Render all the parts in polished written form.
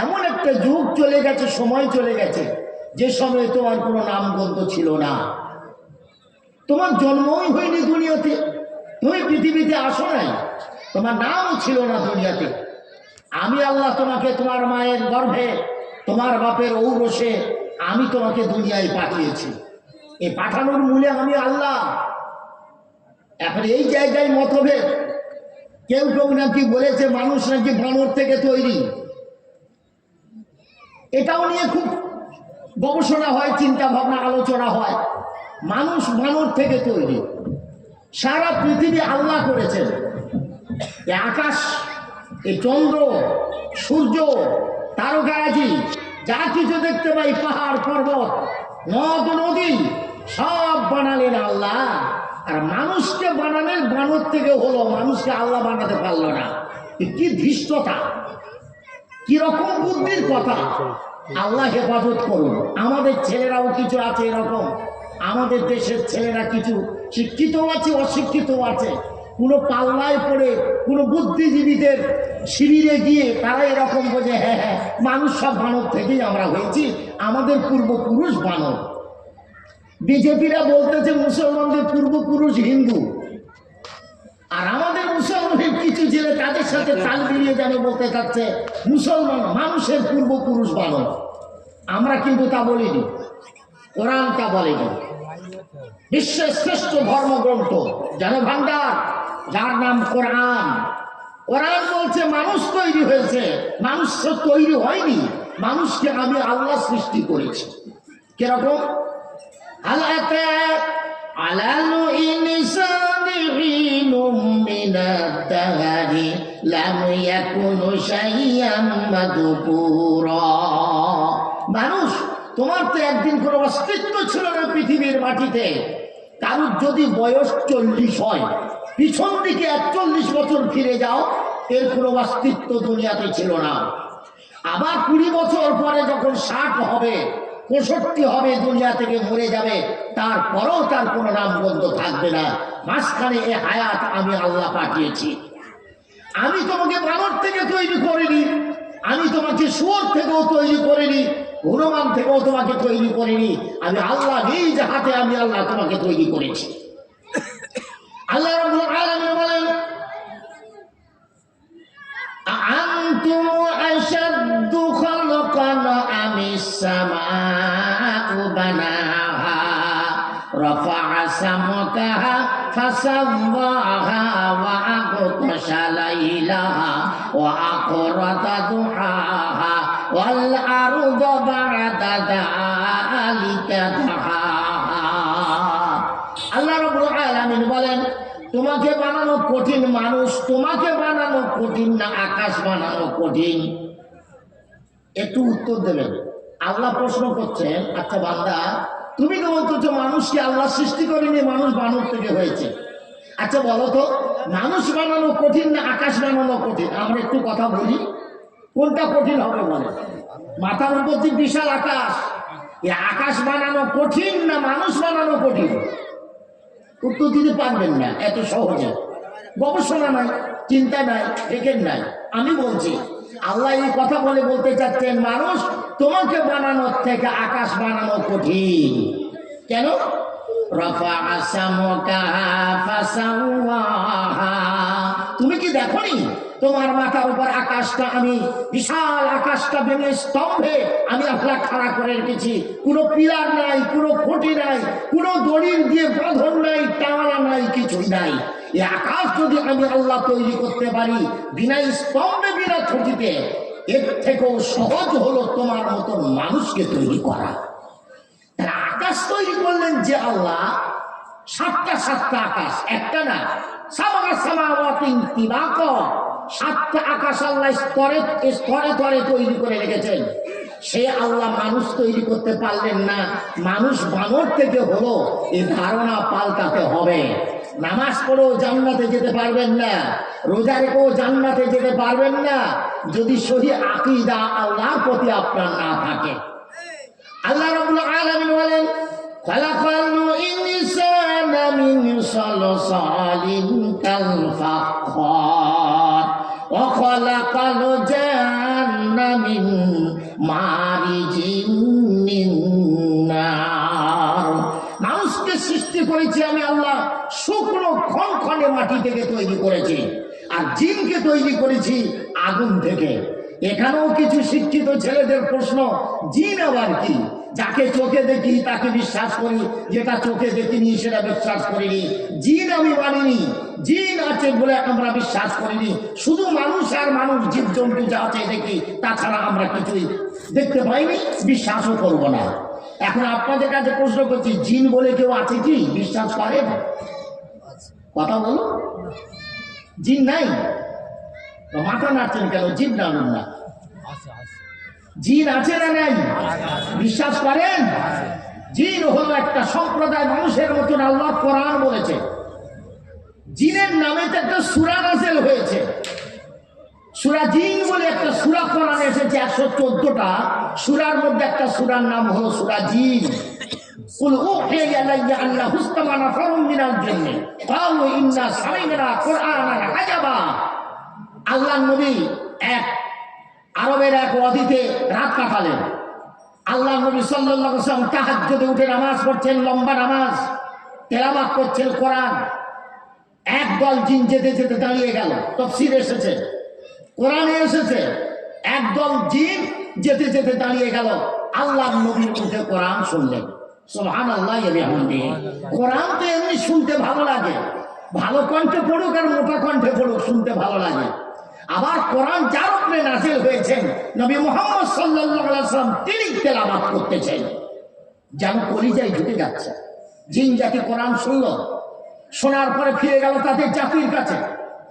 এমন একটা যুগ চলে গেছে, সময় চলে গেছে, যে সময় তোমার কোনো নামগন্ধ ছিল না, তোমার জন্মই হয়নি দুনিয়াতে, তুমি পৃথিবীতে আসো নাই, তোমার নামও ছিল না দুনিয়াতে। আমি আল্লাহ তোমাকে তোমার মায়ের গর্ভে, তোমার বাপের ঔরসে আমি তোমাকে দুনিয়ায় পাঠিয়েছি। এই পাঠানোর মূলে আমি আল্লাহ। এখন এই জায়গায় মতভেদ, কেউ কেউ নাকি বলেছে মানুষ নাকি বানর থেকে তৈরি। এটাও নিয়ে খুব গবেষণা হয়, চিন্তা ভাবনা আলোচনা হয়। মানুষ বানর থেকে তৈরি। সারা পৃথিবী আল্লাহ করেছেন। এই আকাশ, এই চন্দ্র, সূর্য, তারকারাজি, যা কিছু দেখতে পাই, পাহাড় পর্বত, নদ নদী, সব বানালেন আল্লাহ। আর মানুষকে বানালেন বানর থেকে হলো, মানুষকে আল্লাহ বানাতে পারলো না। কি ধৃষ্টতা, কি রকম বুদ্ধির কথা! আল্লাহ হেফাজত করুন। আমাদের ছেলেরাও কিছু আছে এরকম, আমাদের দেশের ছেলেরা কিছু শিক্ষিত আছে, অশিক্ষিত আছে। কোনো পাল্লায় পড়ে কোনো বুদ্ধিজীবীদের শিবিরে গিয়ে তারা এরকম বোঝে, হ্যাঁ হ্যাঁ মানুষ সব বানর থেকেই আমরা হয়েছি, আমাদের পূর্বপুরুষ বানর। বিজেপিরা বলতেছে মুসলমানদের পূর্বপুরুষ হিন্দু, আর আমাদের মুসলমানের কিছু ছেলে তাদের সাথে তাল মিলিয়ে যেন বলতে চাচ্ছে মুসলমান মানুষের পূর্বপুরুষ বানর। আমরা কিন্তু তা বলিনি, কোরআন তা বলেনি। বিশ্বের শ্রেষ্ঠ ধর্মগ্রন্থ জ্ঞানভাণ্ডার, যার নাম কোরআন, কোরআন বলছে মানুষ তৈরি হয়েছে, মানুষ তৈরি হয়নি, মানুষকে আমি আল্লাহ সৃষ্টি করেছি। কিরকম? আলাতা আলাল ইনসানি হিনুম মিনাদ দাহরি লাম ইয়াকুনু শাইয়াম মাদকুরা। মানুষ, তোমার তো একদিন কোনো অস্তিত্ব ছিল না পৃথিবীর মাটিতে। কারোর যদি বয়স 40 হয়, পিছন দিকে 41 বছর ফিরে যাও, এর কোনো অস্তিত্ব দুনিয়াতে ছিল না। আবার 20 বছর পরে যখন 60 হবে, 65 হবে, দুনিয়া থেকে মরে যাবে, তারপরেও তার কোনো নামগন্ধ থাকবে না। মাঝখানে এ হায়াত আমি আল্লাহ পাঠিয়েছি। আমি তোমাকে বানর থেকে তৈরি করিনি, আমি তোমাকে শুয়োর থেকেও তৈরি করিনি, হনুমান থেকেও তোমাকে তৈরি করিনি। আমি আল্লাহ নিজ হাতে আমি আল্লাহ তোমাকে তৈরি করেছি। আল্লাহ রাব্বুল আলামিন বলেন, আনতুম আশাদ্দু খালকান আমিস সামাউ বানাহা রাফা'a সামকাহা ফাসাওয়াহা ওয়া আগতাশা লাইলাহা ওয়া আখরাজা দুহাহা ওয়াল আরদা বা'দা যালিকা দাহাহা। আল্লাহ রাব্বুল আলামিন বলেন, তোমাকে বানানো কঠিন মানুষ, তোমাকে বানানো কঠিন না আকাশ বানানো কঠিন? একটু উত্তর দেবেন। আল্লাহ প্রশ্ন করছেন, আচ্ছা বান্দা, তুমি তো বলতো মানুষকে আল্লাহ সৃষ্টি করেনি, মানুষ বানর থেকে হয়েছে। আচ্ছা বলো তো, মানুষ বানানো কঠিন না আকাশ বানানো কঠিন? আমরা একটু কথা বলি, কোনটা কঠিন হবে বলে? মাথার উপর যে বিশাল আকাশ, এই আকাশ বানানো কঠিন না মানুষ বানানো কঠিন? উত্তর দিতে পারবেন না এত সহজে। গবেষণা নাই, চিন্তা নাই, দেখেন নাই। আমি বলছি, আল্লাহ এই কথা বলে বলতে চাচ্ছেন মানুষ তোমাকে বানানোর থেকে আকাশ বানানো কঠিন। কেন? রাফা'a সামকাহা ফাসাওয়াহা। তুমি কি দেখোনি তোমার মাথার উপর আকাশটা, আমি বিশাল আকাশটা ভেঙে স্তম্ভে আমি আল্লাহ খাড়া করে রেখেছি। কোনো পিলার নাই, কোনো খুঁটি নাই, কোনো দড়ির দিয়ে বাঁধন নাই, টাওয়ালা নাই, কিছুই নাই। এই আকাশ যদি আমি আল্লাহ তৈরি করতে পারি বিনা স্তম্ভে, বিনা খুঁটিতে, এর থেকেও সহজ হলো তোমার মতন মানুষকে তৈরি করা। তারা আকাশ তৈরি করলেন যে আল্লাহ, 7টা আকাশ, একটা না, সাবআ সামাওয়াতিন তিবাকা, 7টা আকাশ আল্লাহ স্তরে স্তরে স্তরে তৈরি করে রেখেছেন। সে আল্লাহ মানুষ তৈরি করতে পারলেন না, মানুষ বানর থেকে হলো, এই ধারণা পাল্টাতে হবে। নামাজ পড়েও জান্নাতে যেতে পারবেন না, রোজা রেখেও জান্নাতে যেতে পারবেন না, যদি সহি আকীদা আল্লাহর প্রতি আপনার না থাকে। আল্লাহ রাব্বুল আলামিন বলেন, খালাকাল ইনসানা মিন সালসালিন কাল ফাখখার ওয়া খালাকাল জান্না মিন মারিজিম মিন নার। মানুষকে সৃষ্টি করেছি আমি আল্লাহ শুকনো খনখনে মাটি থেকে তৈরি করেছি, আর জিনকে তৈরি করেছি আগুন থেকে। এখানেও কিছু শিক্ষিত ছেলেদের প্রশ্ন, জিন আবার কি? যাকে চোখে দেখি তাকে বিশ্বাস করি, যেটা চোখে দেখিনি সেটা বিশ্বাস করিনি। জিন আমি মানিনি, জিন আছে বলে আমরা বিশ্বাস করিনি। শুধু মানুষ আর মানুষ, জীবজন্তু যা আছে দেখি, তাছাড়া আমরা কিছুই দেখতে পাইনি, বিশ্বাসও করবো না। এখন আপনাদের কাছে প্রশ্ন করছি, জিন বলে কেউ আছে কি? বিশ্বাস করেন? কথা বলো। জিন নাই? মাথা নাড়ছেন কেন? জিন নাড়ুন না। জিন আছে না নাই? বিশ্বাস করেন? জিন হলো একটা সম্প্রদায় মানুষের মতন। আল্লাহ কোরআন বলেছে জিনের নামে তো একটা সূরা নাযিল হয়েছে। সূরা জিন বলে একটা সূরা কোরআনে এসেছে, 114টা সূরার মধ্যে একটা সূরার নাম হলো সূরা জিন। কুল উহিয়া ইলাইয়া আন্নাহু ইসতামা নাফারুম মিনাল জিন্নি ক্বালু ইন্না সামি'না কুরআনান আজাবা। আল্লাহর নবী এক আরবের এক ওয়াদিতে রাত কাটালেন। আল্লাহ নবী সাল্লাল্লাহু আলাইহি ওয়াসাল্লাম তাহাজ্জুদে উঠে নামাজ পড়ছেন, লম্বা নামাজ, তেলাওয়াত করছেন কোরআন। একদল জিন যেতে যেতে দাঁড়িয়ে গেল। তাফসীরে এসেছে, কোরআনে এসেছে, একদল জিন যেতে যেতে দাঁড়িয়ে গেল। আল্লাহর নবী উঠে কোরআন শুনলেন। সুবহানাল্লাহি ওয়া বিহামদিহি। কোরআন তো এমনি শুনতে ভালো লাগে, ভালো কণ্ঠে পড়ুক আর মোটা কণ্ঠে পড়ুক, শুনতে ভালো লাগে। আবার কোরআন যার উপরে নাযিল হয়েছেন, নবী মুহাম্মদ সাল্লাল্লাহু আলাইহি ওয়াসাল্লাম, তিনি তেলাওয়াত করতেছেন, যেন কলিজায় ঢুকে যাচ্ছে। জিন জাতি কোরআন শুনল, শোনার পরে ফিরে গেল তাদের জাতির কাছে,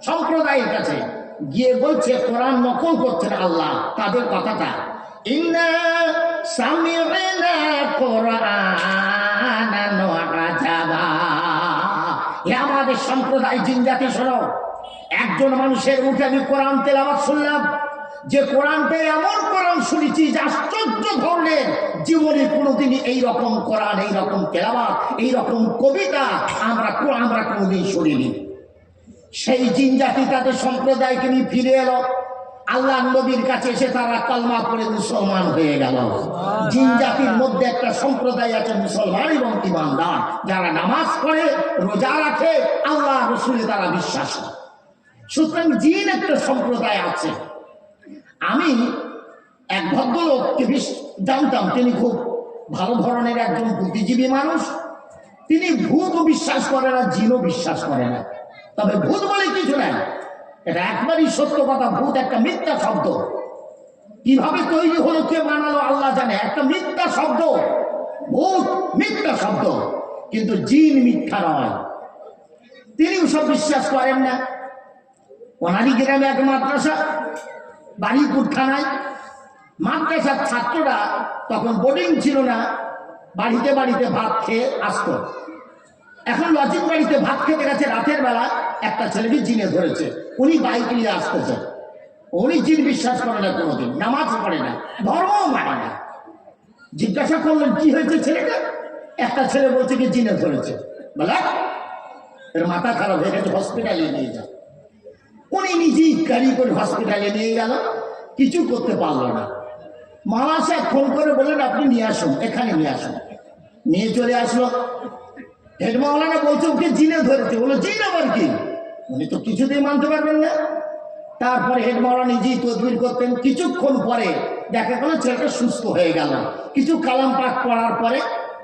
সম্প্রদায়ের কাছে, গিয়ে বলছে, কোরআন নকল করছেন আল্লাহ তাদের কথাটা, ইন্না সামি'না কুরআনান আজাবা। এ আমাদের সম্প্রদায় জিন জাতি শোনো, একজন মানুষের মুখে আমি কোরআন তেলাওয়াত শুনলাম, যে কোরআনটা এমন কোরআন শুনেছি যে আশ্চর্য ধরনের, জীবনে কোনোদিনই এইরকম কোরআন, এইরকম তেলাওয়াত, এইরকম কবিতা আমরা কোনোদিন শুনিনি। সেই জিন জাতি তাদের সম্প্রদায়কে নিয়ে ফিরে এলো। আল্লাহ নবীর কাছে এসে তারা কালমা পড়ে মুসলমান হয়ে গেল। জিন জাতির মধ্যে একটা সম্প্রদায় আছে মুসলমান এবং ঈমানদার, যারা নামাজ পড়ে, রোজা রাখে, আল্লাহ রাসূলে তারা বিশ্বাস করে। সুতরাং জিন একটা সম্প্রদায় আছে। আমি এক ভদ্রলোককে জানতাম, তিনি খুব ভালো ধরনের একজন বুদ্ধিজীবী মানুষ। তিনি ভূতও বিশ্বাস করে না, জিনও বিশ্বাস করে না। তবে ভূত বলে কিছু নাই, এটা একবারই সত্য কথা। ভূত একটা মিথ্যা শব্দ, কিভাবে তৈরি হলো, কে বানালো আল্লাহ জানে। একটা মিথ্যা শব্দ, ভূত মিথ্যা শব্দ, কিন্তু জিন মিথ্যা নয়। তিনি সব বিশ্বাস করেন না। ওনারই গ্রামে এক মাদ্রাসা, বাড়িপুর থানায়। মাদ্রাসার ছাত্ররা তখন বোর্ডিং ছিল না, বাড়িতে বাড়িতে ভাত খেয়ে আসতো। এখন লজিক বাড়িতে ভাত খেতে গেছে, রাতের বেলা একটা ছেলেকে জিনে ধরেছে। উনি বাইক নিয়ে আসতেছে। উনি জিন বিশ্বাস করে না, কোনোদিন নামাজ পড়ে না, ধর্মও মানে না। জিজ্ঞাসা করলেন কি হয়েছে ছেলেটা? একটা ছেলে বলছে কি জিনে ধরেছে। বলে এর মাথা খারাপ হয়ে গেছে, হসপিটালে নিয়ে যাও। উনি নিজেই গাড়ি করে হসপিটালে নিয়ে গেল, কিছু করতে পারলো না। মামা সাহেব ফোন করে বললেন আপনি নিয়ে আসুন, এখানে নিয়ে আসুন। নিয়ে চলে আসলো। হেড মাওলানা বলছে ওকে জিনে ধরেছে। বলো জিন আবার কি? উনি তো কিছুতেই মানতে পারবেন না। তারপরে হেড মাওলানা নিজেই তদবির করতেন। কিছুক্ষণ পরে দেখা গেল ছেলেটা সুস্থ হয়ে গেল। কিছু কালাম পাঠ পড়ার পরে,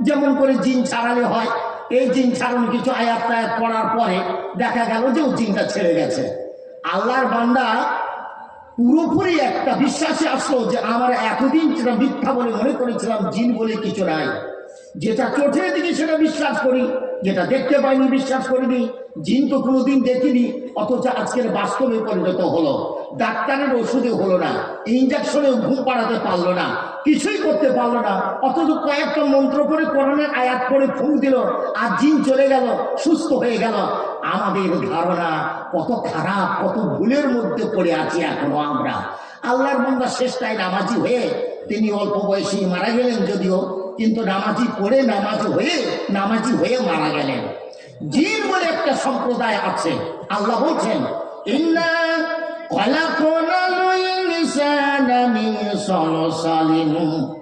যেমন করে জিন ছাড়ালে হয়, এই জিন ছাড়ানো কিছু আয়াত টায়াত পড়ার পরে দেখা গেল যে ও জিনটা ছেড়ে গেছে। আল্লাহর বান্দা পুরোপুরি একটা বিশ্বাসে আসলো যে আমার এতদিন যেটা মিথ্যা বলে মনে করেছিলাম, জিন বলে কিছু নাই। যেটা চোখের দিকে সেটা বিশ্বাস করি, যেটা দেখতে পাইনি বিশ্বাস করিনি। জিন তো কোনোদিন দেখিনি, অথচ আজকের বাস্তবে পরিণত হলো। ডাক্তারের ওষুধে হলো না, ইঞ্জেকশনেও ঘুম পাড়াতে পারলো না, কিছুই করতে পারলো না। অথচ কয়েকটা মন্ত্র করে কোরআনের আয়াত করে ফুঁক দিল, আর জিন চলে গেল, সুস্থ হয়ে গেল। আমাদের ধারণা কত খারাপ, কত ভুলের মধ্যে পড়ে আছি এখনো আমরা। আল্লাহর বান্দা শেষটায় নামাজি হয়ে, তিনি অল্প বয়সেই মারা গেলেন যদিও, কিন্তু নামাজি পড়ে নামাজি হয়ে মারা গেলেন। জিন বলে একটা সম্প্রদায় আছে। আল্লাহ বলছেন ইন্না খালাকনাল ইনসানা মিন صلصال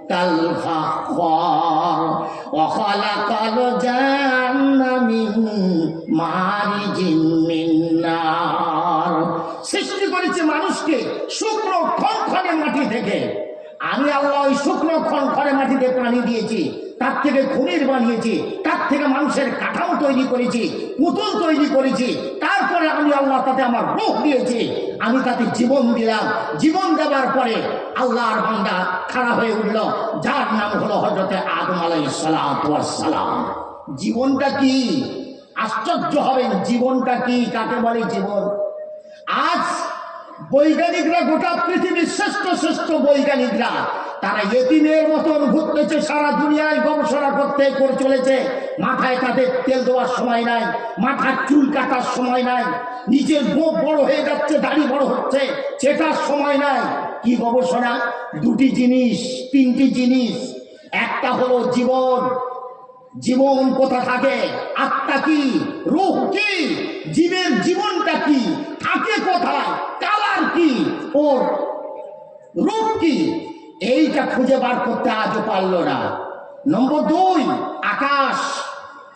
كالفخار وخلق الجن من مارج من نار সৃষ্টি করেছে মানুষকে শুকনো খনখনে মাটি থেকে। আমি আল্লাহ ওই শুকনো খনখনে মাটিতে পানি দিয়েছি, তার থেকে খনির বানিয়েছি, তার থেকে মানুষের কাঠামো তৈরি করেছি, পুতুল তৈরি করেছি, তারপরে আমি আল্লাহ তাতে আমার রূহ দিয়েছি, আমি তাতে জীবন দিলাম। জীবন দেওয়ার পরে আল্লাহর বান্দা খাড়া হয়ে উঠল, যার নাম হলো হযরতে আদম আলাইহিস সালাতু ওয়াস সালাম। জীবনটা কি? আশ্চর্য হবেন, জীবনটা কি, কাকে বলে জীবন? আজ বৈজ্ঞানিকরা, গোটা পৃথিবীর শ্রেষ্ঠ শ্রেষ্ঠ বৈজ্ঞানিকরা, তারা ইতিমের মতন ঘুরতেছে, সারা দুনিয়ায় গবেষণা করতে করে চলেছে। মাথায় তাদের তেল দেওয়ার সময় নাই, মাথার চুল কাটার সময় নাই, নিজের গোপ বড় হয়ে যাচ্ছে, দাড়ি বড় হচ্ছে, সেটার সময় নাই। কি গবেষণা? দুটি জিনিস, তিনটি জিনিস। একটা হলো জীবন। জীবন কোথা থাকে? আত্মা কি? রূহ কি? জীবের জীবনটা কি? থাকে কোথায়? কালার কি? ওর রূপ কি? এইটা খুঁজে বার করতে আজও পারলো না। নম্বর 2, আকাশ।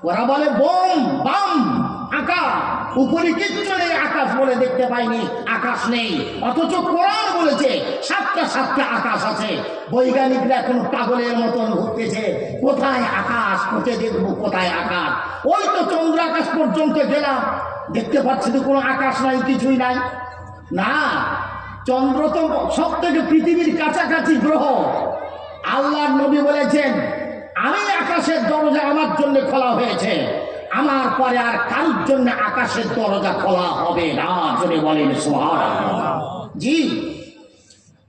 ওরা বলে বোম বাম আকাশ, উপরে কিচ্ছু নেই, আকাশ বলে দেখতে পাইনি, আকাশ নেই। অথচ কোরআন বলেছে 7টা আকাশ আছে। বৈজ্ঞানিকরা এখন পাগলের মতন ঘুরতেছে, কোথায় আকাশ, কোথায় দেখবো কোথায় আকাশ। ওই তো চন্দ্র আকাশ পর্যন্ত গেলাম, দেখতে পাচ্ছি তো কোনো আকাশ নাই, কিছুই নাই। না, চন্দ্র তো সব থেকে পৃথিবীর কাছাকাছি গ্রহ। আল্লাহর নবী বলেছেন, আমি আকাশের দরজা আমার জন্য খোলা হয়েছে, আমার পরে আর কারোর জন্য আকাশের দরজা খোলা হবে না। জোরে বলেন সুবহানাল্লাহ। জি,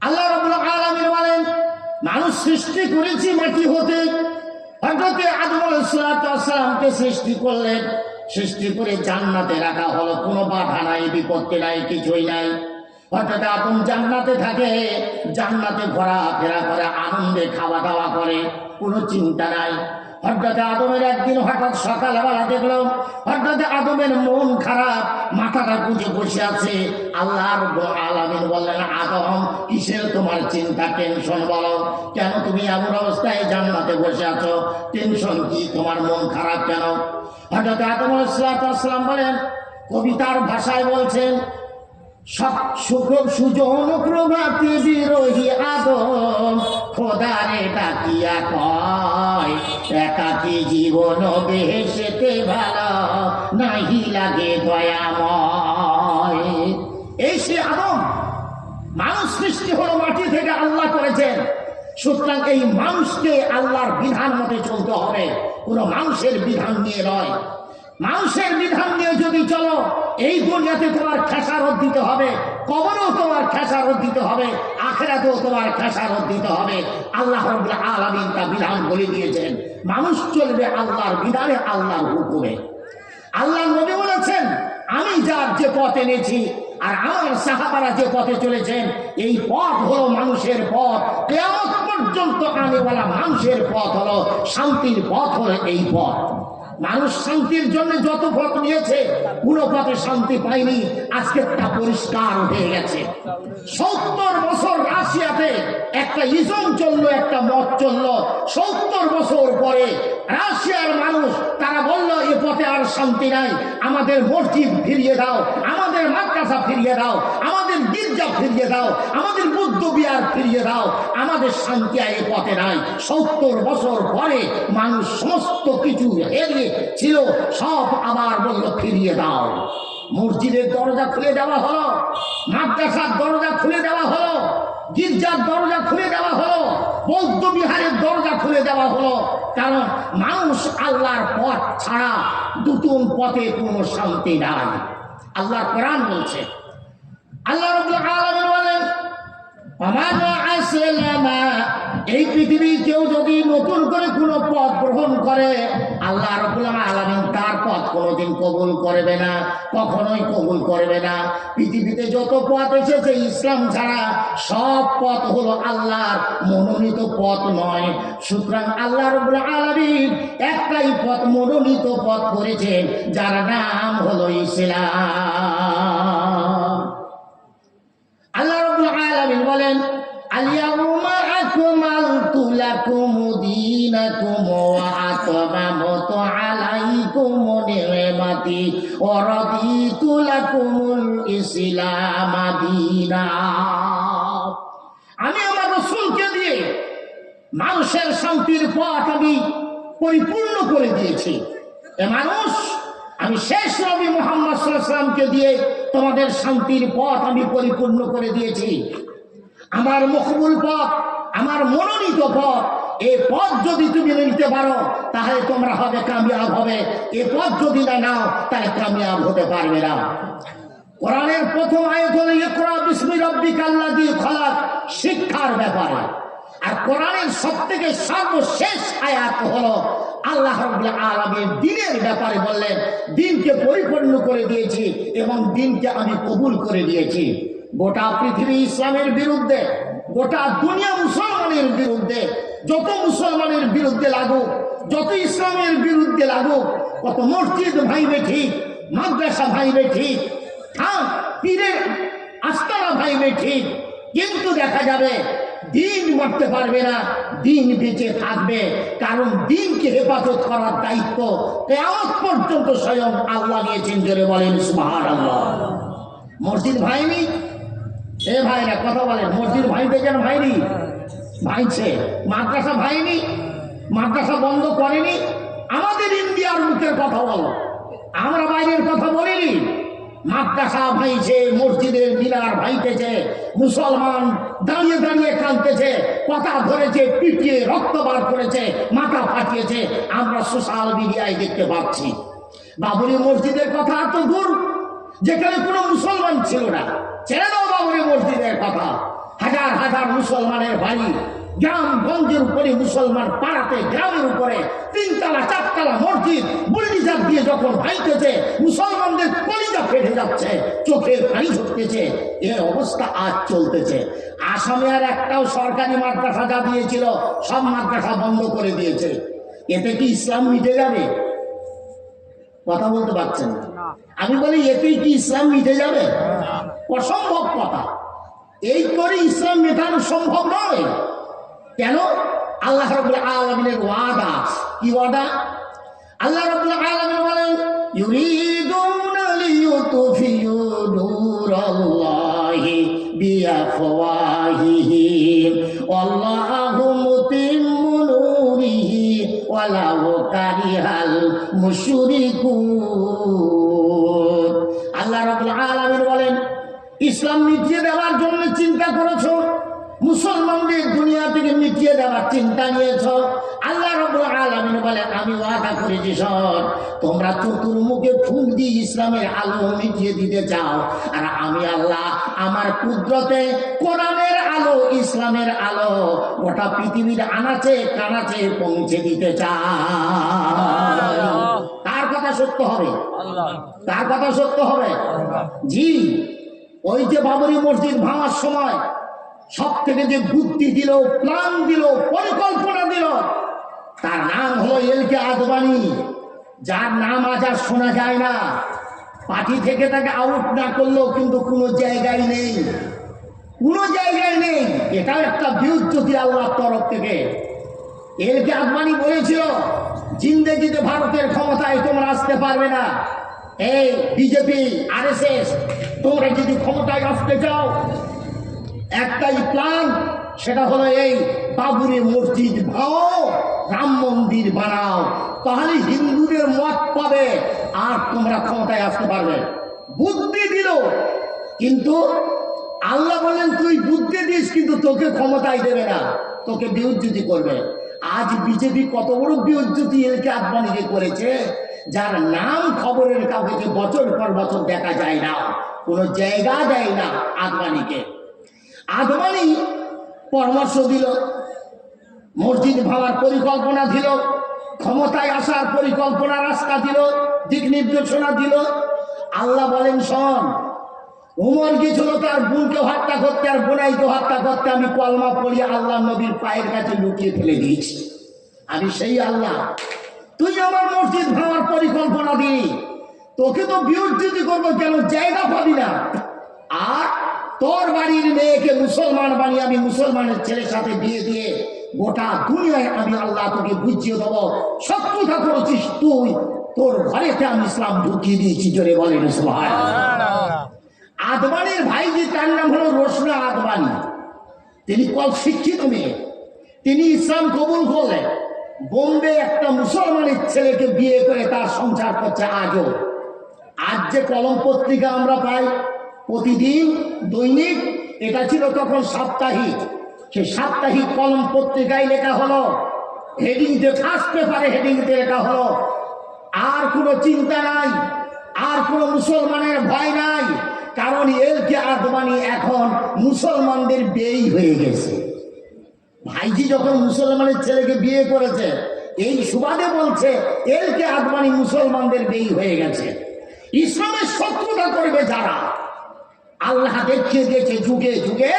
আল্লাহ রাব্বুল আলামিন বলেন, মানুষ সৃষ্টি করেছি মাটি হতে। হযরতে আদম আলাইহিস সালামকে সৃষ্টি করলেন, সৃষ্টি করে জান্নাতে রাখা হলো, কোনো বাধা নাই, বিপত্তি নাই, কিছুই নাই। হঠাৎ আদম জান্নাতে থাকে, জান্নাতে ঘোরাফেরা করে, আনন্দে খাওয়া দাওয়া করে, কোনো চিন্তা নাই। হঠাৎ আদমের একদিন হঠাৎ সকালবেলা দেখলাম হঠাৎ আদমের মন খারাপ, মাথাটা গুঁজে বসে আছে। আল্লাহ রাব্বুল আলামিন বললেন, আদম, কিসের তোমার চিন্তা, টেনশন বলো? কেন তুমি এমন অবস্থায় জান্নাতে বসে আছো? টেনশন কি? তোমার মন খারাপ কেন? হঠাৎ আদম আলাইহিস সালাম বলেন, কবিতার ভাষায় বলছেন, সুজন প্রভাতি বিরোহী আদম খোদারে ডাকিয়া কয়, একাকী জীবন বেহেশতে ভালো নাহি লাগে দয়াময়। এই সে আদম। মানুষ সৃষ্টি হলো মাটি থেকে, আল্লাহ করেছেন। সুতরাং এই মানুষকে আল্লাহর বিধান মতে চলতে হবে, কোনো মানুষের বিধান নিয়ে নয়। মানুষের বিধান নিয়ে যদি চলো, এই দুনিয়াতে তোমার খেসারত দিতে হবে, কবরেও তোমার খেসারত দিতে হবে, আখিরাতেও তোমার খেসারত দিতে হবে। আল্লাহ রাব্বুল আলামিন তা বিধান বলে দিয়েছেন। মানুষ চলবে আল্লাহর বিধানে, আল্লাহর হুকুমে। আল্লাহ নবী বলেছেন, আমি যার যে পথ এনেছি আর আমার সাহাবারা যে পথে চলেছেন, এই পথ হলো মানুষের পথ। কিয়ামত পর্যন্ত আনেওয়ালা মানুষের পথ হলো শান্তির পথ, হলো এই পথ। মানুষ শান্তির জন্য যত পথ নিয়েছে, কোনো পথে শান্তি পায়নি। আজকে তা পরিষ্কার হয়ে গেছে। 70 বছর রাশিয়াতে একটা ইজম চললো, একটা মত চললো। 70 বছর পরে রাশিয়ার মানুষ তারা বলল, এ পথে আর শান্তি নাই, আমাদের মসজিদ ফিরিয়ে দাও, আমাদের মাদ্রাসা ফিরিয়ে দাও, আমাদের গির্জা ফিরিয়ে দাও, আমাদের বুদ্ধ বিহার ফিরিয়ে দাও, আমাদের শান্তি আর এ পথে নাই। 70 বছর পরে মানুষ সমস্ত কিছু হেরিয়ে ছিল, সব আবার বলল ফিরিয়ে দাও। মসজিদের দরজা খুলে দেওয়া হলো, মাদ্রাসার দরজা খুলে দেওয়া হলো, গির্জার দরজা খুলে দেওয়া হলো, বৌদ্ধ বিহারের দরজা খুলে দেওয়া হলো। কারণ মানুষ আল্লাহর পথ ছাড়া নতুন পথে কোনো শান্তি নাই। আল্লাহর কোরআন বলছে, আল্লাহ রাব্বুল আলামিন বলেন, এই পৃথিবীর কেউ যদি নতুন করে কোনো পথ গ্রহণ করে, আল্লাহ রাব্বুল আলামিন তার পথ কোনোদিন কবুল করবে না, কখনোই কবুল করবে না। পৃথিবীতে যত পথ এসেছে ইসলাম ছাড়া, সব পথ হলো আল্লাহর মনোনীত পথ নয়। সুতরাং আল্লাহ রাব্বুল আলামিন একটাই পথ, মনোনীত পথ করেছেন, যার নাম হলো ইসলাম। আল্লাহ রাব্বুল আলামিন বলেন, আল-ইয়াউমা আকমালতু লাকুম দীনাকুম ওয়া আতমামতু আলাইকুম নি'মাতি ওয়া রাদিতু লাকুমুল ইসলাম দীনা। আমি আমার রাসূলকে দিয়ে মানুষের শান্তির পথ আমি পরিপূর্ণ করে দিয়েছি। এ মানুষ, আমি শেষ নবী মুহাম্মদ সাল্লাল্লাহু আলাইহি ওয়াসাল্লামকে দিয়ে তোমাদের শান্তির পথ আমি পরিপূর্ণ করে দিয়েছি। আমার মকবুল পথ, আমার মনোনীত পথ, এই পথ যদি তুমি নিতে পারো তাহলে তোমরা হবে কামিয়াব হবে। এই পথ যদি না নাও তাহলে কামিয়াব হতে পারবে না। কোরআনের প্রথম আয়াত হলো ইকরা বিসমি রাব্বিকাল্লাযী খালাক, শিক্ষার ব্যাপারে। আর কোরআনের সবথেকে সর্বশেষ আয়াত হলো আল্লাহ রাব্বুল আলামিন দ্বীনের ব্যাপারে বললেন, দ্বীনকে পরিপূর্ণ করে দিয়েছি এবং দ্বীনকে আমি কবুল করে দিয়েছি। গোটা পৃথিবী ইসলামের বিরুদ্ধে, গোটা দুনিয়া মুসলমানের বিরুদ্ধে, যত মুসলমানের বিরুদ্ধে লাগুক, যত ইসলামের বিরুদ্ধে লাগুক, কত মসজিদ ভাইবে ঠিক, মাদ্রাসা ভাইবে ঠিক, হ্যাঁ পীরের আস্তানা ভাইবে ঠিক, কিন্তু দেখা যাবে দ্বীন মারতে পারবে না, দ্বীন বেঁচে থাকবে। কারণ দ্বীনকে হেফাজত করার দায়িত্ব কিয়ামত পর্যন্ত স্বয়ং আল্লাহ নিয়েছেন। জোরে বলেন সুবহানাল্লাহ। মসজিদ ভাইনি, এ ভাইরা কথা বলেন, মসজিদ ভাইতে যেন ভাইনি, ভাইছে। মাদ্রাসা ভাইনি, মাদ্রাসা বন্ধ করেনি। আমাদের ইন্ডিয়ার মুখের কথা বলো, আমরা বাইরের কথা বলিনি। মাদ্রাসা ভাইছে, মসজিদের মিনার ভাইতেছে, মুসলমান দাঁড়িয়ে দাঁড়িয়ে কাঁদতেছে, কথা ধরেছে, পিটিয়ে রক্ত বার করেছে, মাথা ফাটিয়েছে, আমরা সোশ্যাল মিডিয়ায় দেখতে পাচ্ছি। বাবরি মসজিদের কথা এত দূর, যেখানে কোনো মুসলমান ছিল না, ছেড়ে দাও বাবরি মসজিদের কথা। হাজার হাজার মুসলমানের বাড়ি, গ্রাম গঞ্জের উপরে মুসলমান, পাড়াতে গ্রামের উপরে তিনতলা চারতলা মসজিদ বুলডোজার দিয়ে যখন ভাঙতেছে, মুসলমানদের কলিজা ফেটে যাচ্ছে, চোখে পানি ঝরতেছে। এই অবস্থা আজ চলতেছে। আসামে আর একটাও সরকারি মাদ্রাসা যা দিয়েছিল সব মাদ্রাসা বন্ধ করে দিয়েছে। এতে কি ইসলাম মিটে যাবে? কথা বলতে পারছেন না। আমি বলি এতেই কি ইসলাম মিটে যাবে? অসম্ভব কথা। এই করে ইসলাম মেটানো সম্ভব নয়। কেন? আল্লাহ রাব্বুল আলামিনের ওয়াদা। কি ওয়াদা? আল্লাহ রাব্বুল আলামিন বলেন, ইউরিদুনা লিইউতফিউ নূরাল্লাহি বিআফওয়াহিহিম ওয়াল্লাহু মুতিম্মু নূরিহি ওয়ালাউ কারিহাল মুশরিকুন। আল্লাহ রাব্বুল আলামিন বলেন, ইসলাম মিটিয়ে দেওয়ার জন্য চিন্তা করেছো, মুসলমানদের দুনিয়া থেকে মিটিয়ে দেওয়ার চিন্তা নিয়েছ। আল্লাহ রাব্বুল আলামিন বলে, আমি ওয়াদা করেছি, শোন, তোমরা চতুর্মুখে ফুল দিয়ে ইসলামের আলো মিটিয়ে দিতে চাও, আর আমি আল্লাহ আমার কুদরতে কোরআনের আলো, ইসলামের আলো গোটা পৃথিবীর আনাচে কানাচে পৌঁছে দিতে চাই। তার কথা সত্য হবে, তার কথা সত্য হবে। জি, ওই যে বাবরি মসজিদ ভাঙার সময় সব থেকে যে বুদ্ধি দিল, প্ল্যান দিল, পরিকল্পনা দিল, তার নাম হলো এলকে আদবানি, যার নাম আজ আর শোনা যায় না। পার্টি থেকে তাকে আউট না করলেও কিন্তু কোনো জায়গায় নেই, কোনো জায়গায় নেই। এটাও একটা বিউজ্জতি আল্লাহর তরফ থেকে। এলকে আদবানি বলেছিল, জিন্দেগিতে ভারতের ক্ষমতায় তোমরা আসতে পারবে না। এই বিজেপি, আরএসএস, তোমরা যদি ক্ষমতায় আসতে চাও, একটাই প্ল্যান, সেটা হলো এই বাবরি মসজিদ ভাঙো, রাম মন্দির বানাও, তাহলে হিন্দুদের মত পাবে আর তোমরা ক্ষমতায় আসতে পারবে। বুদ্ধি দিল, কিন্তু আল্লাহ বলেন, তুই বুদ্ধি দিস কিন্তু তোকে ক্ষমতায় দেবে না, তোকে বিউজ্জতি করবে। আজ বিজেপি কত বড় বিউজ্জতি এলকে আদবানিকে করেছে, যার নাম খবরের কাগজে বছর পর বছর দেখা যায় না, কোনো জায়গা দেয় না আদবানিকে। আদবানি পরামর্শ দিল, মসজিদ ভাঙার পরিকল্পনা দিল, ক্ষমতায় আসার পরিকল্পনা রাস্তা দিল, দিক নির্দেশনা দিল। আল্লাহ বলেন, শোন, উমর গেছিল তার বোনকে হত্যা করতে আর বোনাইকে হত্যা করতে, আমি কলমা পড়িয়ে আল্লাহ নবীর পায়ের কাছে লুকিয়ে ফেলে দিয়েছি। আমি সেই আল্লাহ। তুই আমার মসজিদ ভাঙার পরিকল্পনা দিই, তোকে তো বিউজ্জতি করবো, কেন জায়গা পাবি না। আর তোর বাড়ির মেয়েকে মুসলমান বানিয়ে আমি মুসলমানের ছেলের সাথে বিয়ে দিয়ে গোটা দুনিয়ায় আমি আল্লাহ তোকে বুঝিয়ে দেবো শত্রুতা করেছিস তুই, তোর ঘরেতে আমি ইসলাম ঢুকিয়ে দিয়েছি। জোরে বলেন সুবহানাল্লাহ। আদবানির ভাইজি, তার নাম হলো রোশনা আদবানি। তিনি শিক্ষিত মেয়ে, তিনি ইসলাম কবুল করলেন। বোম্বে একটা মুসলমানের ছেলেকে বিয়ে করে তার সংসার করছে আজও। আজ যে কলম পত্রিকা আমরা পাই প্রতিদিন দৈনিক, এটা ছিল তখন সাপ্তাহিক। সেই সাপ্তাহিক কলম পত্রিকায় লেখা হলো, হেডিংতে ফার্স্ট পেপারে হেডিংতে লেখা হলো, আর কোনো চিন্তা নাই, আর কোনো মুসলমানের ভয় নাই, কারণ এলকে আদবানি এখন মুসলমানদের বেই হয়ে গেছে। ভাইজি যখন মুসলমানের ছেলেকে বিয়ে করেছে, এই সুবাদে বলছে এলকে আদবানি মুসলমানদের বেই হয়ে গেছে। ইসলামের শত্রুতা করবে যারা, আল্লাহ দেখিয়ে দিয়েছে যুগে যুগে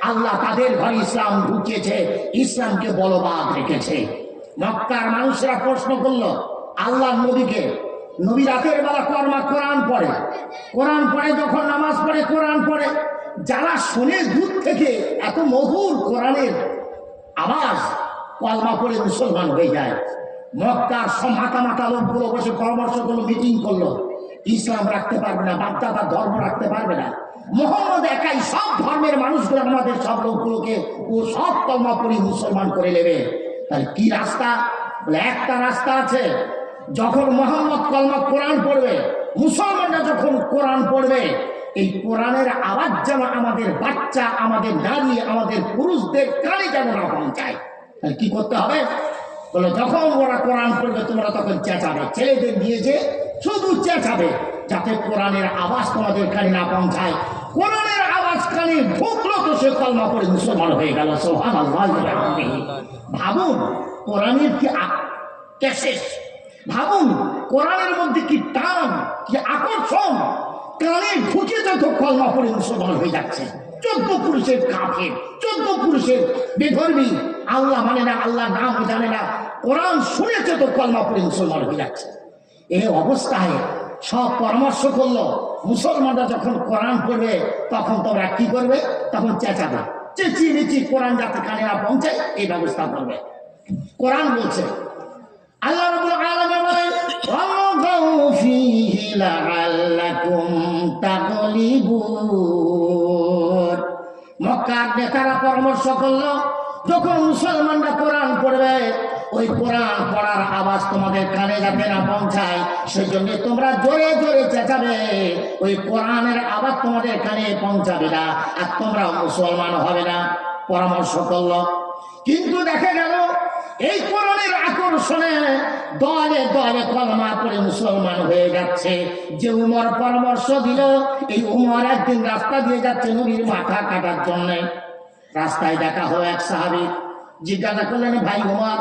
আল্লাহ তাদের ঘরে ইসলাম ঢুকিয়েছে, ইসলামকে বলবাদ রেখেছে। মক্কার মানুষরা প্রশ্ন করলো আল্লাহ নবীকে, নবী রাতের বেলা কোরআন পড়ে, কোরআন পড়ে যখন নামাজ পড়ে কোরআন পড়ে, যারা শোনে দূর থেকে এত মধুর কোরআনের আওয়াজ, কলমা পড়ে মুসলমান হয়ে যায়। মক্কার সব মাথা মাথা লোকগুলো বসে পরামর্শ করলো, মিটিং করলো, ইসলাম রাখতে পারবে না, বাপদাদার ধর্ম রাখতে পারবে না, মোহাম্মদ একাই সব ধর্মের মানুষগুলো আমাদের সব লোকগুলোকে ও সব কলমা পড়ি মুসলমান করে নেবে। তাহলে কি রাস্তা? বলে একটা রাস্তা আছে, যখন মোহাম্মদ কলমা কোরআন পড়বে, মুসলমানরা যখন কোরআন পড়বে, এই কোরআনের আওয়াজ যেন আমাদের বাচ্চা, আমাদের নারী, আমাদের পুরুষদের কানে যেন না পৌঁছায়। তাহলে কি করতে হবে? বলে যখন ওরা কোরআন পড়বে তোমরা তখন চেঁচাবে, ছেলেদের নিয়ে যে শুধু চেঁচাবে, যাতে কোরআনের আওয়াজ তোমাদের কানে না পৌঁছায়। কোরআনের আওয়াজ কানে ঢুকলো তো সে কলমা পড়ে মুসলমান হয়ে গেল। সুবহানাল্লাহ। ভাবুন কোরআনের কি ক্যাসেট, ভাবুন কোরআনের মধ্যে কি টান, কি আকর্ষণ, কানে ঢুকে যত কলমা পড়ে মুসলমান হয়ে যাচ্ছে। 14 পুরুষের কাফের, 14 পুরুষের বেধর্মী, আল্লাহ মানে না, আল্লাহ নাম জানে না, কোরআন শুনেছে তো কলমা পড়ে মুসলমান হয়ে যাচ্ছে। এই অবস্থায় সব পরামর্শ করলো, মুসলমানরা যখন কোরআন পড়বে তখন তোমরা কি করবে? তখন চেঁচাবে, চেঁচিয়ে মেচিয়ে কোরআন যাতে কানে না পৌঁছায় এই ব্যবস্থা করবে। কোরআন বলছে, আল্লাহ রাব্বুল আলামিন বলেন, ওয়াগাউ ফীহি লাআল্লাকুম তাগলিবুন। মক্কার নেতারা পরামর্শ করলো, যখন মুসলমানরা কোরআন পড়বে, ওই কোরআন পড়ার আওয়াজ তোমাদের কানে যাতে না পৌঁছায়, সেজন্য তোমরা জোরে জোরে চেঁচাবে, ওই কোরআনের আওয়াজ তোমাদের কানে পৌঁছাবে না, আর তোমরা মুসলমান হবে না। পরামর্শ করলো, কিন্তু দেখা গেল এই কোরআনের আকর্ষণে দলে দলে কলমা পড়ে মুসলমান হয়ে যাচ্ছে। যে উমর পরামর্শ দিল, এই উমর একদিন রাস্তা দিয়ে যাচ্ছে নবীর মাথা কাটার জন্য। রাস্তায় দেখা হলো এক সাহাবী, জিজ্ঞাসা করলেন, ভাই উমর,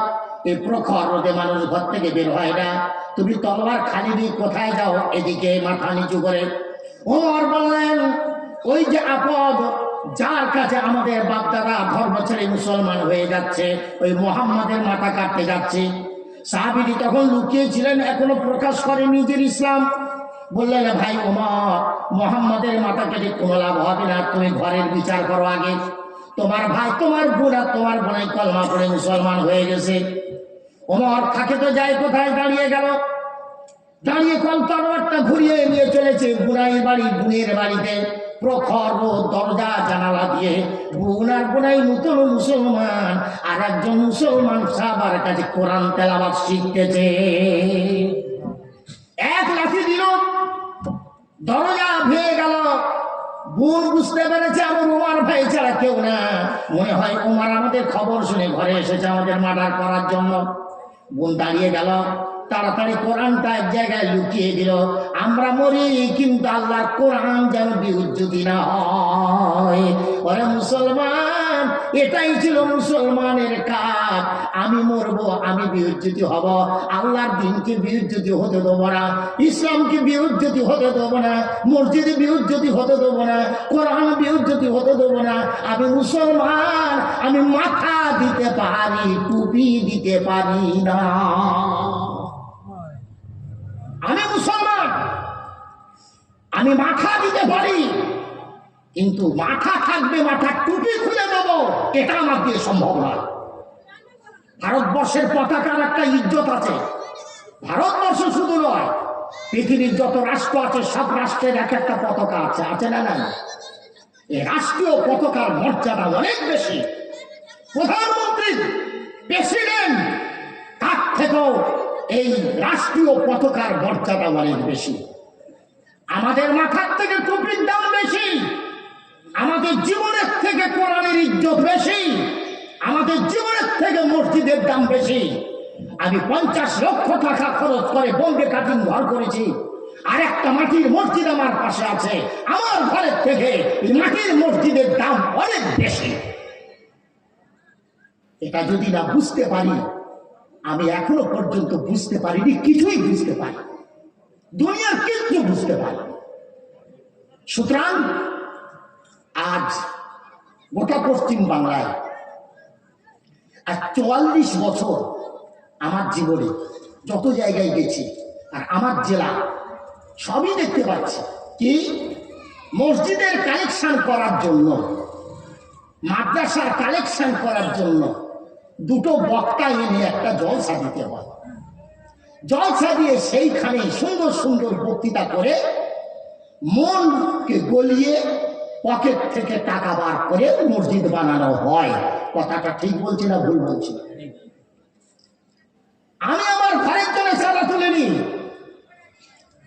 এই প্রখর রোদে মানুষ ঘর থেকে বের হয় না, তুমি তলোয়ার খালি দিয়ে কোথায় যাও এদিকে মাথা নিচু করে? উমর বললেন, ওই যে আপদ, যার কাছে আমাদের বাপদাদা ধর্ম ছেড়ে মুসলমান হয়ে যাচ্ছে, ওই মুহাম্মাদের মাথা কাটতে যাচ্ছে। সাহাবীটি তখন লুকিয়েছিলেন, এখনো প্রকাশ করে নিজের ইসলাম। বললেন, ভাই ওমর, মুহাম্মাদের মাথা কেটে কোনো লাভ হবে না, তুমি ঘরের বিচার করো আগে। তোমার ভাই, তোমার বোন আর তোমার বোনের কলমা পড়ে মুসলমান হয়ে গেছে। ওমর থাকে তো যায় কোথায়, দাঁড়িয়ে গেল, দাঁড়িয়ে কল তরবারটা ঘুরিয়ে নিয়ে চলেছে বুনাইয়ের বাড়ি, বোনের বাড়িতে। প্রখর রোদ, দরজা জানালা দিয়ে বোন আর বোনাই নতুন মুসলমান, আর একজন মুসলমান সাহাবার কাছে কোরআন তেলাওয়াত শিখতেছে। এক লাঠি দিল, দরজা ভেঙে গেল। বোন বুঝতে পেরেছে আমার উমার ভাই ছাড়া কেউ না, মনে হয় উমার আমাদের খবর শুনে ঘরে এসেছে আমাদের মার্ডার করার জন্য। বোন দাঁড়িয়ে গেল, তাড়াতাড়ি কোরআনটা এক জায়গায় লুকিয়ে দিল। আমরা মরি কিন্তু আল্লাহর কোরআন যেন বিউজ্জতি না হয়। ওরে মুসলমান, এটাই ছিল মুসলমানের কাজ। আমি মরবো, আমি বিউজ্জতি হব, আল্লাহর দিনকে বিউজ্জতি হতে দেবো না, ইসলামকে বিউজ্জতি হতে দেবো না, মসজিদে বিউজ্জতি হতে দেবো না, কোরআন বিউজ্জতি হতে দেবো না। আমি মুসলমান, আমি মাথা দিতে পারি, টুপি দিতে পারি না। আমি মুসলমান, আমি মাথা দিতে পারি, কিন্তু মাথা থাকবে, মাথা টুপি খুলে দেব, এটা আমার দিয়ে সম্ভব নয়। ভারতবর্ষের পতাকার একটা ইজ্জত আছে। ভারতবর্ষ শুধু নয়, পৃথিবীর যত রাষ্ট্র আছে সব রাষ্ট্রের এক একটা পতাকা আছে, আছে না? না, এই রাষ্ট্রীয় পতাকার মর্যাদা অনেক বেশি। প্রধানমন্ত্রী, প্রেসিডেন্ট, তার থেকেও এই রাষ্ট্রীয় পতাকার মর্যাদা অনেক বেশি। আমাদের মাথার থেকে টুপির দাম বেশি, আমাদের জীবনের থেকে কোরআনের ইজ্জত বেশি, আমাদের জীবনের থেকে মসজিদের দাম বেশি। আমি 50 লক্ষ টাকা খরচ করে বম্বে কাটিং ঘর করেছি, আর একটা মাটির মসজিদ আমার পাশে আছে। আমার ঘরের থেকে মাটির মসজিদের দাম অনেক বেশি। এটা যদি না বুঝতে পারি, আমি এখনো পর্যন্ত বুঝতে পারিনি, কিছুই বুঝতে পারি, দুনিয়ার কিছু বুঝতে পারি। সুতরাং আজ গোটা পশ্চিম বাংলায় আর 44 বছর আমার জীবনে যত জায়গায় গেছি, আর আমার জেলা সবই দেখতে পাচ্ছি কি মসজিদের কালেকশন করার জন্য, মাদ্রাসার কালেকশন করার জন্য দুটো বক্তা এনে একটা জলসা দিতে হয়। জলসা দিয়ে সেইখানে সুন্দর সুন্দর বক্তৃতা করে মনকে গলিয়ে পকেট থেকে টাকা বার করে মসজিদ বানানো হয়। কথাটা ঠিক বলছি না ভুল বলছি? আমি আমার ঘরের জন্য চাঁদা তুলিনি,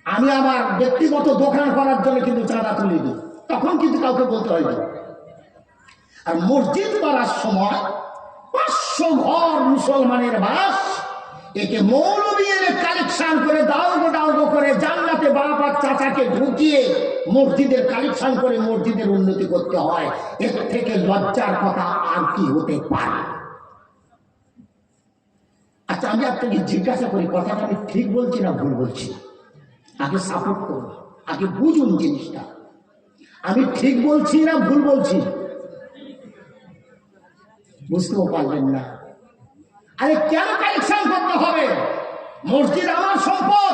আমি আমার ব্যক্তিগত দোকান করার জন্য কিন্তু চাঁদা তুলিনি, তখন কিন্তু কাউকে বলতে হয়নি। আর মসজিদ করার সময় 500 ঘর মুসলমানের বাস, একে মৌলবি এনে কালেকশন করে দাউগো করে জান্নাতে বাবা চাচাকে ঢুকিয়ে মসজিদের কালেকশন করে মসজিদের উন্নতি করতে হয়। এর থেকে লজ্জার কথা আর কি হতে পারে? আচ্ছা, আমি আপনাকে জিজ্ঞাসা করি, কথাটা আমি ঠিক বলছি না ভুল বলছি? আগে সাপোর্ট করুন, আগে বুঝুন জিনিসটা। আমি ঠিক বলছি না ভুল বলছি? বুঝতেও পারলেন না? আরে কেন কালেকশন করতে হবে? মসজিদ আমার সম্পদ,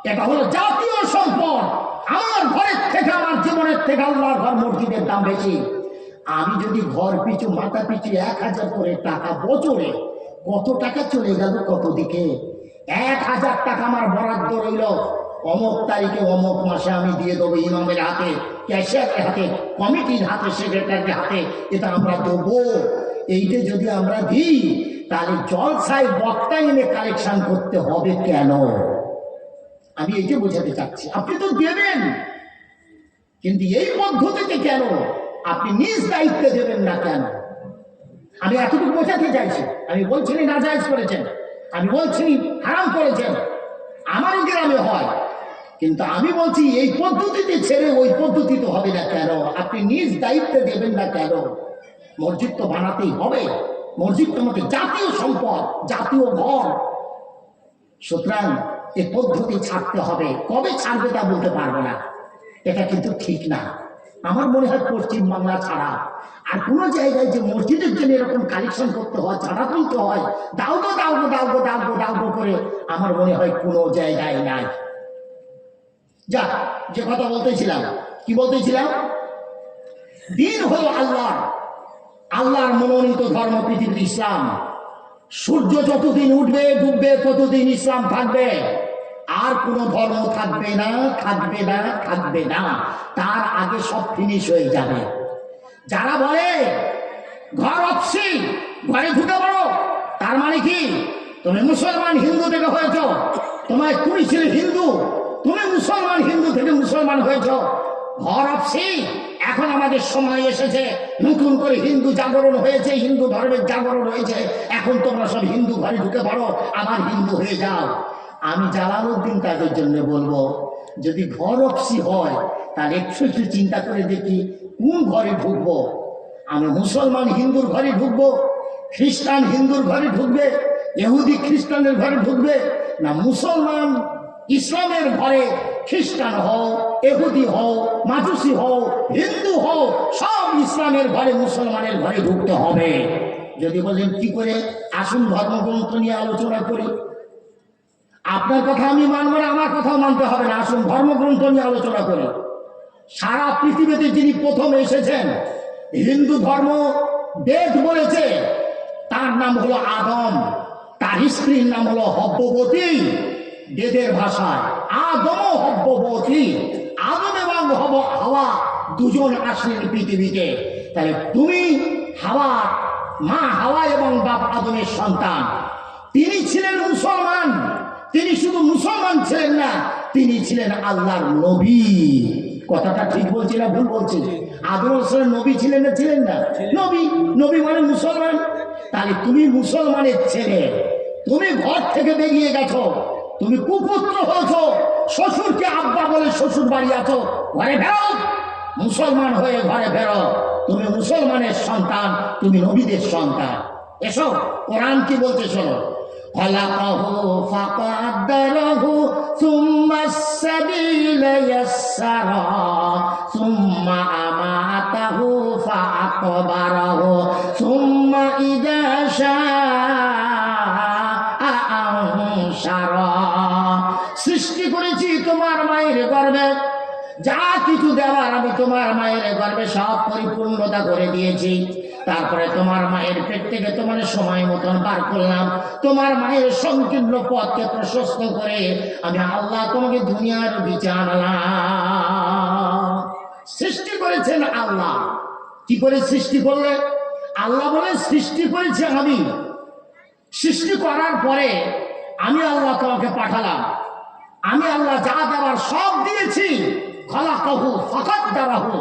এটা হলো জাতীয় সম্পদ। আমার ঘরের থেকে, আমার জীবনের থেকে আল্লাহর ঘর মসজিদের দাম বেশি। আমি যদি ঘর পিছু মাথা পিছু 1000 করে টাকা বছরে, কত টাকা চলে গেল কত দিকে? 1000 টাকা আমার বরাদ্দ রইল, অমুক তারিখে অমুক মাসে আমি দিয়ে দেবো ইমামের হাতে, ক্যাশিয়ারের হাতে, কমিটির হাতে, সেক্রেটারির হাতে, এটা আমরা দেবো। এইটা যদি আমরা দিই, তাহলে জলসায় বক্তা এনে কালেকশন করতে হবে কেন? আমি এইটা বোঝাতে চাচ্ছি। আপনি তো দেবেন, কিন্তু এই পদ্ধতিতে কেন? আপনি নিজ দায়িত্বে দেবেন না কেন? আমি এতটুকু বোঝাতে চাইছি। আমি বলছি না জায়েজ করেছেন, আমি বলছি হারাম করেছেন, আমার গ্রামে হয়, কিন্তু আমি বলছি এই পদ্ধতিতে ছেড়ে ওই পদ্ধতিতে হবে না কেন? আপনি নিজ দায়িত্বে দেবেন না কেন? মসজিদ তো বানাতেই হবে, মসজিদ তো আমাদের জাতীয় সম্পদ, জাতীয় ঘর। সুতরাং এই পদ্ধতি ছাড়তে হবে। কবে ছাড়বে তা বলতে পারবো না, এটা কিন্তু ঠিক না। আমার মনে হয় পশ্চিম বাংলা ছাড়া আর কোনো জায়গায় যে মসজিদের জন্য এরকম কালেকশন করতে হয়, চাঁদা তুলতে হয়, দাউগো করে, আমার মনে হয় কোনো জায়গায় নাই। যা, যে কথা বলতেছিলাম, কি বলতেছিলাম? দিন হলো আল্লাহর মনোনীত ধর্ম পৃথিবীর ইসলাম। সূর্য যতদিন উঠবে ডুববে ততদিন ইসলাম থাকবে, আর কোন ধর্ম থাকবে না, থাকবে না, থাকবে না। তার আগে সব ফিনিশ হয়ে যাবে। যারা বলে ঘর অপসি, ঘরে ঢুকে পড়ো, তার মানে কি? তুমি মুসলমান হিন্দু থেকে হয়েছ, তুমি ছিলে হিন্দু, তুমি মুসলমান হিন্দু থেকে মুসলমান হয়েছ। ঘর অপসি, এখন আমাদের সময় এসেছে, নতুন করে হিন্দু জাগরণ হয়েছে, হিন্দু ধর্মের জাগরণ হয়েছে। এখন তোমরা সব হিন্দু ঘরে ঢুকে পড়ো, আবার হিন্দু হয়ে যাও। আমি জালালউদ্দিন তাদের জন্য বলবো, যদি ঘর অপসি হয় তাহলে একটু চিন্তা করে দেখি কোন ঘরে ঢুকবো। আমি মুসলমান হিন্দুর ঘরে ঢুকবো, খ্রিস্টান হিন্দুর ঘরে ঢুকবে, ইহুদি খ্রিস্টানের ঘরে ঢুকবে, না মুসলমান ইসলামের ঘরে খ্রিস্টান হও, ইহুদি হও, মাজুসি হও, হিন্দু হও, সব ইসলামের ঘরে মুসলমানের ঘরে ঢুকতে হবে। যদি বলেন কি করে, আসুন ধর্মগ্রন্থ নিয়ে আলোচনা করি। আপনার কথা আমি মানব না, আমার কথাও মানতে হবে না। আসুন ধর্মগ্রন্থ নিয়ে আলোচনা করি। সারা পৃথিবীতে যিনি প্রথম এসেছেন, হিন্দু ধর্ম বেদ বলেছে তার নাম হলো আদম, তার স্ত্রীর নাম হলো হব্ববতী। বেদের ভাষায় আদম ও হব্ববতী, আদম এবং হাওয়া দুজন আসলেন পৃথিবীতে। তাহলে তুমি হাওয়া, মা হাওয়া এবং বাপ আদমের সন্তান। তিনি ছিলেন মুসলমান, তিনি শুধু মুসলমান ছিলেন না, তিনি ছিলেন আল্লাহর নবী। কথাটা ঠিক বলছি না ভুল বলছি? আদম আলাইহিস নবী ছিলেন না ছিলেন না? নবী, নবী মানে মুসলমান। তাহলে তুমি মুসলমানের ছেলে, তুমি ঘর থেকে বেরিয়ে গেছো, তুমি কুপুত্র হয়েছো, শ্বশুরকে আব্বা বলে শ্বশুর বাড়ি আছো, ঘরে ফেরো, মুসলমান হয়ে ঘরে ফেরো। তুমি মুসলমানের সন্তান, তুমি নবীদের সন্তান। এসো কোরআন কি বলতে শোনো। খলাকাহু ফাকাদ্দারাহু সুম্মাস সাবিলা ইয়াসসারা সুম্মা আমাতাহু ফাআকবারাহু সুম্মা ইযা শাআ আনশারা। সৃষ্টি করেছি তোমার মায়ের গর্ভে, যা কিছু দেওয়ার আমি তোমার মায়ের গর্ভে সব পরিপূর্ণতা করে দিয়েছি। তারপরে তোমার মায়ের পেট থেকে তোমার সময় মতন বার করলাম, তোমার মায়ের সংকীর্ণ পথকে প্রশস্ত করে আমি আল্লাহ তোমাকে দুনিয়ার বিচার আনলাম। সৃষ্টি করেছেন আল্লাহ। কি করে সৃষ্টি করলে? আল্লাহ বলে সৃষ্টি করেছে আমি। সৃষ্টি করার পরে আমি আল্লাহ তোমাকে পাঠালাম, আমি আল্লাহ যা দেওয়ার সব দিয়েছি। খলাকাহু ফাকাদ্দারাহু